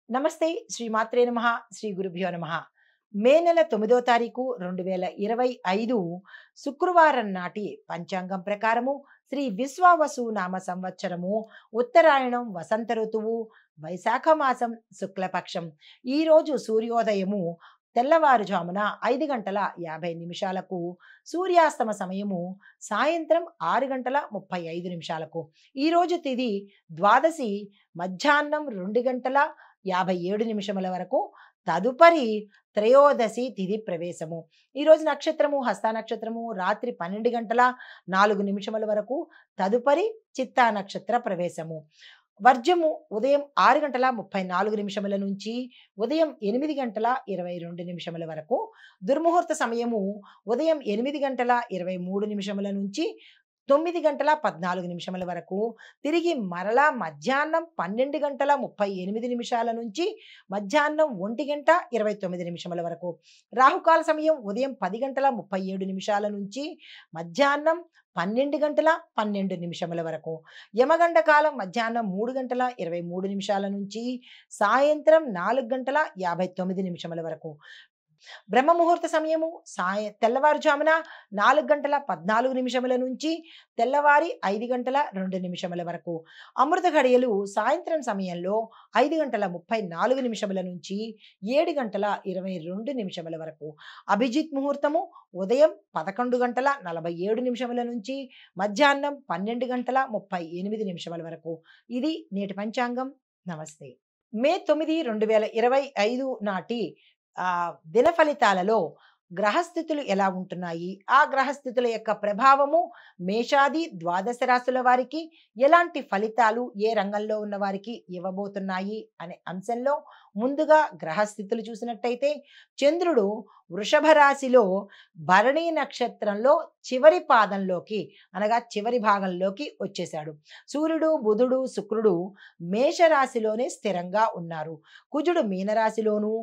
నమస్తే. శ్రీ మాత్రే నమః. శ్రీ గురుభ్యో నమః. మే నెల 9వ తారీఖు 2025 శుక్రవారం నాటి పంచాంగం ప్రకారము శ్రీ విశ్వావసు నామ సంవత్సరము ఉత్తరాయణం వసంత ఋతువు వైశాఖ మాసం శుక్లపక్షం. ఈరోజు సూర్యోదయము తెల్లవారుజామున 5 గంటల 50 నిమిషాలకు, సూర్యాస్తమ సమయము సాయంత్రం 6 గంటల 35 నిమిషాలకు. ఈరోజు తిథి ద్వాదశి మధ్యాహ్నం 2 గంటల 57 నిమిషముల వరకు. తదుపరి త్రయోదశి తిథి ప్రవేశము. ఈరోజు నక్షత్రము హస్త నక్షత్రము రాత్రి 12 గంటల 4 నిమిషముల వరకు. తదుపరి చిత్తా నక్షత్ర ప్రవేశము. వర్జము ఉదయం 6 గంటల 34 నిమిషముల నుంచి ఉదయం 8 గంటల 22 నిమిషముల వరకు. దుర్ముహూర్త సమయము ఉదయం 8 గంటల 23 నిమిషముల నుంచి 9 గంటల 14 నిమిషముల వరకు. తిరిగి మరలా మధ్యాహ్నం 12 గంటల 38 నిమిషాల నుంచి మధ్యాహ్నం 1 గంట 29 నిమిషముల వరకు. రాహుకాల సమయం ఉదయం 10 గంటల 37 నిమిషాల నుంచి మధ్యాహ్నం 12 గంటల 12 నిమిషముల వరకు. యమగండ కాలం మధ్యాహ్నం 3 గంటల 23 నిమిషాల నుంచి సాయంత్రం 4 గంటల 59 నిమిషముల వరకు. బ్రహ్మ ముహూర్త సమయము తెల్లవారుజామున 4 గంటల 14 నిమిషముల నుంచి తెల్లవారి 5 గంటల 2 నిమిషముల వరకు. అమృత ఘడియలు సాయంత్రం సమయంలో 5 గంటల 34 నిమిషముల నుంచి 7 గంటల 22 నిమిషముల వరకు. అభిజిత్ ముహూర్తము ఉదయం 11 గంటల 47 నిమిషముల నుంచి మధ్యాహ్నం 12 గంటల 38 నిమిషముల వరకు. ఇది నేటి పంచాంగం. నమస్తే. మే 9, 2025 నాటి దిన ఫలితాలలో గ్రహస్థితులు ఎలా ఉంటున్నాయి, ఆ గ్రహస్థితుల యొక్క ప్రభావము మేషాది ద్వాదశ రాశుల వారికి ఎలాంటి ఫలితాలు ఏ రంగంలో ఉన్న వారికి ఇవ్వబోతున్నాయి అనే అంశంలో ముందుగా గ్రహస్థితులు చూసినట్టయితే చంద్రుడు వృషభ రాశిలో భరణి నక్షత్రంలో చివరి పాదంలోకి అనగా చివరి భాగంలోకి వచ్చేశాడు. సూర్యుడు బుధుడు శుక్రుడు మేషరాశిలోనే స్థిరంగా ఉన్నారు. కుజుడు మీనరాశిలోను,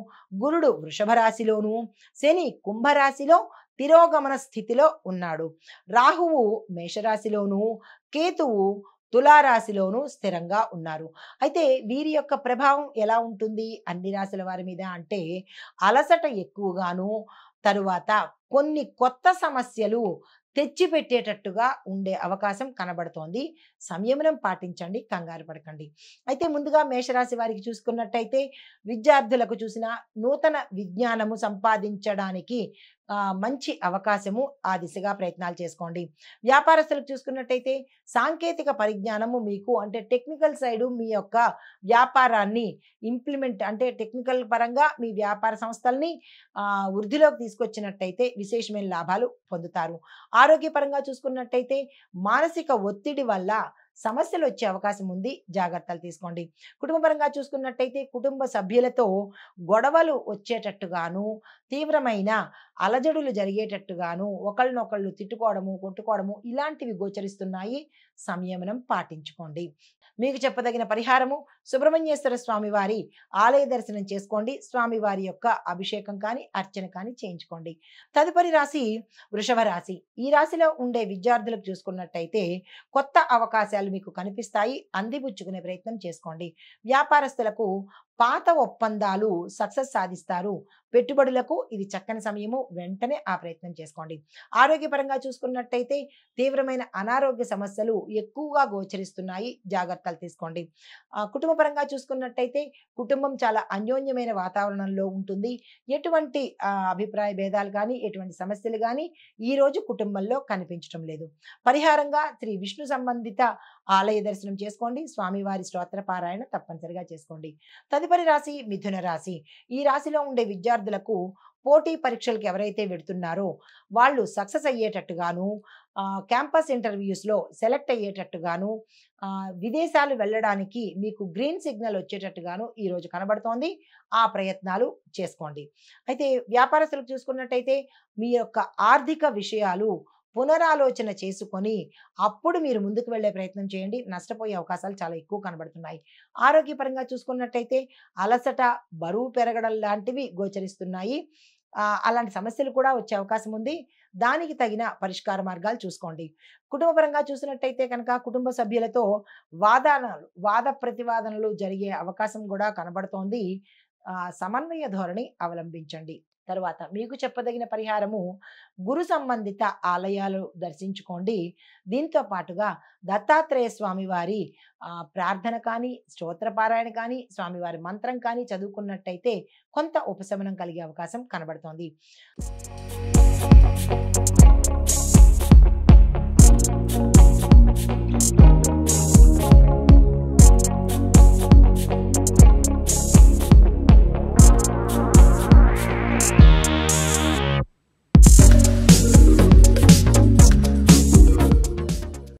గురుడు వృషభ రాశిలోను, శని కుంభరాశిలో తిరోగమన స్థితిలో ఉన్నాడు. రాహువు మేషరాశిలోను, కేతువు తులారాశిలోను స్థిరంగా ఉన్నారు. అయితే వీరి యొక్క ప్రభావం ఎలా ఉంటుంది అన్ని రాశుల వారి మీద అంటే అలసట ఎక్కువగాను, తరువాత కొన్ని కొత్త సమస్యలు తెచ్చిపెట్టేటట్టుగా ఉండే అవకాశం కనబడుతోంది. సంయమనం పాటించండి, కంగారు పడకండి. అయితే ముందుగా మేషరాశి వారికి చూసుకున్నట్టయితే విద్యార్థులకు చూసిన నూతన విజ్ఞానము సంపాదించడానికి మంచి అవకాశము, ఆ దిశగా ప్రయత్నాలు చేసుకోండి. వ్యాపారస్తులకు చూసుకున్నట్టయితే సాంకేతిక పరిజ్ఞానము మీకు అంటే టెక్నికల్ సైడు మీ యొక్క వ్యాపారాన్ని ఇంప్లిమెంట్ అంటే టెక్నికల్ పరంగా మీ వ్యాపార సంస్థల్ని వృద్ధిలోకి తీసుకొచ్చినట్టయితే విశేషమైన లాభాలు పొందుతారు. ఆరోగ్యపరంగా చూసుకున్నట్టయితే మానసిక ఒత్తిడి వల్ల సమస్యలు వచ్చే అవకాశం ఉంది, జాగ్రత్తలు తీసుకోండి. కుటుంబపరంగా చూసుకున్నట్టయితే కుటుంబ సభ్యులతో గొడవలు వచ్చేటట్టుగాను, తీవ్రమైన అలజడులు జరిగేటట్టుగాను, ఒకళ్ళనొకళ్ళు తిట్టుకోవడము కొట్టుకోవడము ఇలాంటివి గోచరిస్తున్నాయి. సంయమనం పాటించుకోండి. మీకు చెప్పదగిన పరిహారము సుబ్రహ్మణ్యేశ్వర స్వామి వారి ఆలయ దర్శనం చేసుకోండి. స్వామివారి యొక్క అభిషేకం కానీ అర్చన కానీ చేయించుకోండి. తదుపరి రాశి వృషభ రాశి. ఈ రాశిలో ఉండే విద్యార్థులకు చూసుకున్నట్టయితే కొత్త అవకాశాలు మీకు కనిపిస్తాయి, అందిపుచ్చుకునే ప్రయత్నం చేసుకోండి. వ్యాపారస్తులకు పాత ఒప్పందాలు సక్సెస్ సాధిస్తారు. పెట్టుబడులకు ఇది చక్కని సమయము, వెంటనే ఆ ప్రయత్నం చేసుకోండి. ఆరోగ్యపరంగా చూసుకున్నట్టయితే తీవ్రమైన అనారోగ్య సమస్యలు ఎక్కువగా గోచరిస్తున్నాయి, జాగ్రత్తలు తీసుకోండి. కుటుంబపరంగా చూసుకున్నట్టయితే కుటుంబం చాలా అన్యోన్యమైన వాతావరణంలో ఉంటుంది. ఎటువంటి అభిప్రాయ భేదాలు కానీ ఎటువంటి సమస్యలు కానీ ఈరోజు కుటుంబంలో కనిపించడం లేదు. పరిహారంగా శ్రీ విష్ణు సంబంధిత ఆలయ దర్శనం చేసుకోండి. స్వామివారి స్తోత్ర పారాయణ తప్పనిసరిగా చేసుకోండి. తదుపరి రాశి మిథున రాశి. ఈ రాశిలో ఉండే విద్యార్థులకు పోటీ పరీక్షలకు ఎవరైతే వెడుతున్నారో వాళ్ళు సక్సెస్ అయ్యేటట్టుగాను, క్యాంపస్ ఇంటర్వ్యూస్లో సెలెక్ట్ అయ్యేటట్టుగాను, విదేశాలు వెళ్ళడానికి మీకు గ్రీన్ సిగ్నల్ వచ్చేటట్టుగాను ఈరోజు కనబడుతోంది. ఆ ప్రయత్నాలు చేసుకోండి. అయితే వ్యాపారస్తులకు చూసుకున్నట్టయితే మీ యొక్క ఆర్థిక విషయాలు పునరాలోచన చేసుకొని అప్పుడు మీరు ముందుకు వెళ్ళే ప్రయత్నం చేయండి. నష్టపోయే అవకాశాలు చాలా ఎక్కువ కనబడుతున్నాయి. ఆరోగ్యపరంగా చూసుకున్నట్టయితే అలసట, బరువు పెరగడం లాంటివి గోచరిస్తున్నాయి. అలాంటి సమస్యలు కూడా వచ్చే అవకాశం ఉంది. దానికి తగిన పరిష్కార మార్గాలు చూసుకోండి. కుటుంబపరంగా చూసినట్టయితే కనుక కుటుంబ సభ్యులతో వాద ప్రతివాదనలు జరిగే అవకాశం కూడా కనబడుతోంది. సమన్వయ ధోరణి అవలంబించండి. తరువాత మీకు చెప్పదగిన పరిహారము గురు సంబంధిత ఆలయాలు దర్శించుకోండి. దీంతో పాటుగా దత్తాత్రేయ స్వామి వారి ప్రార్థన కానీ, స్తోత్రపారాయణ కానీ, స్వామివారి మంత్రం కానీ చదువుకున్నట్టయితే కొంత ఉపశమనం కలిగే అవకాశం కనబడుతోంది.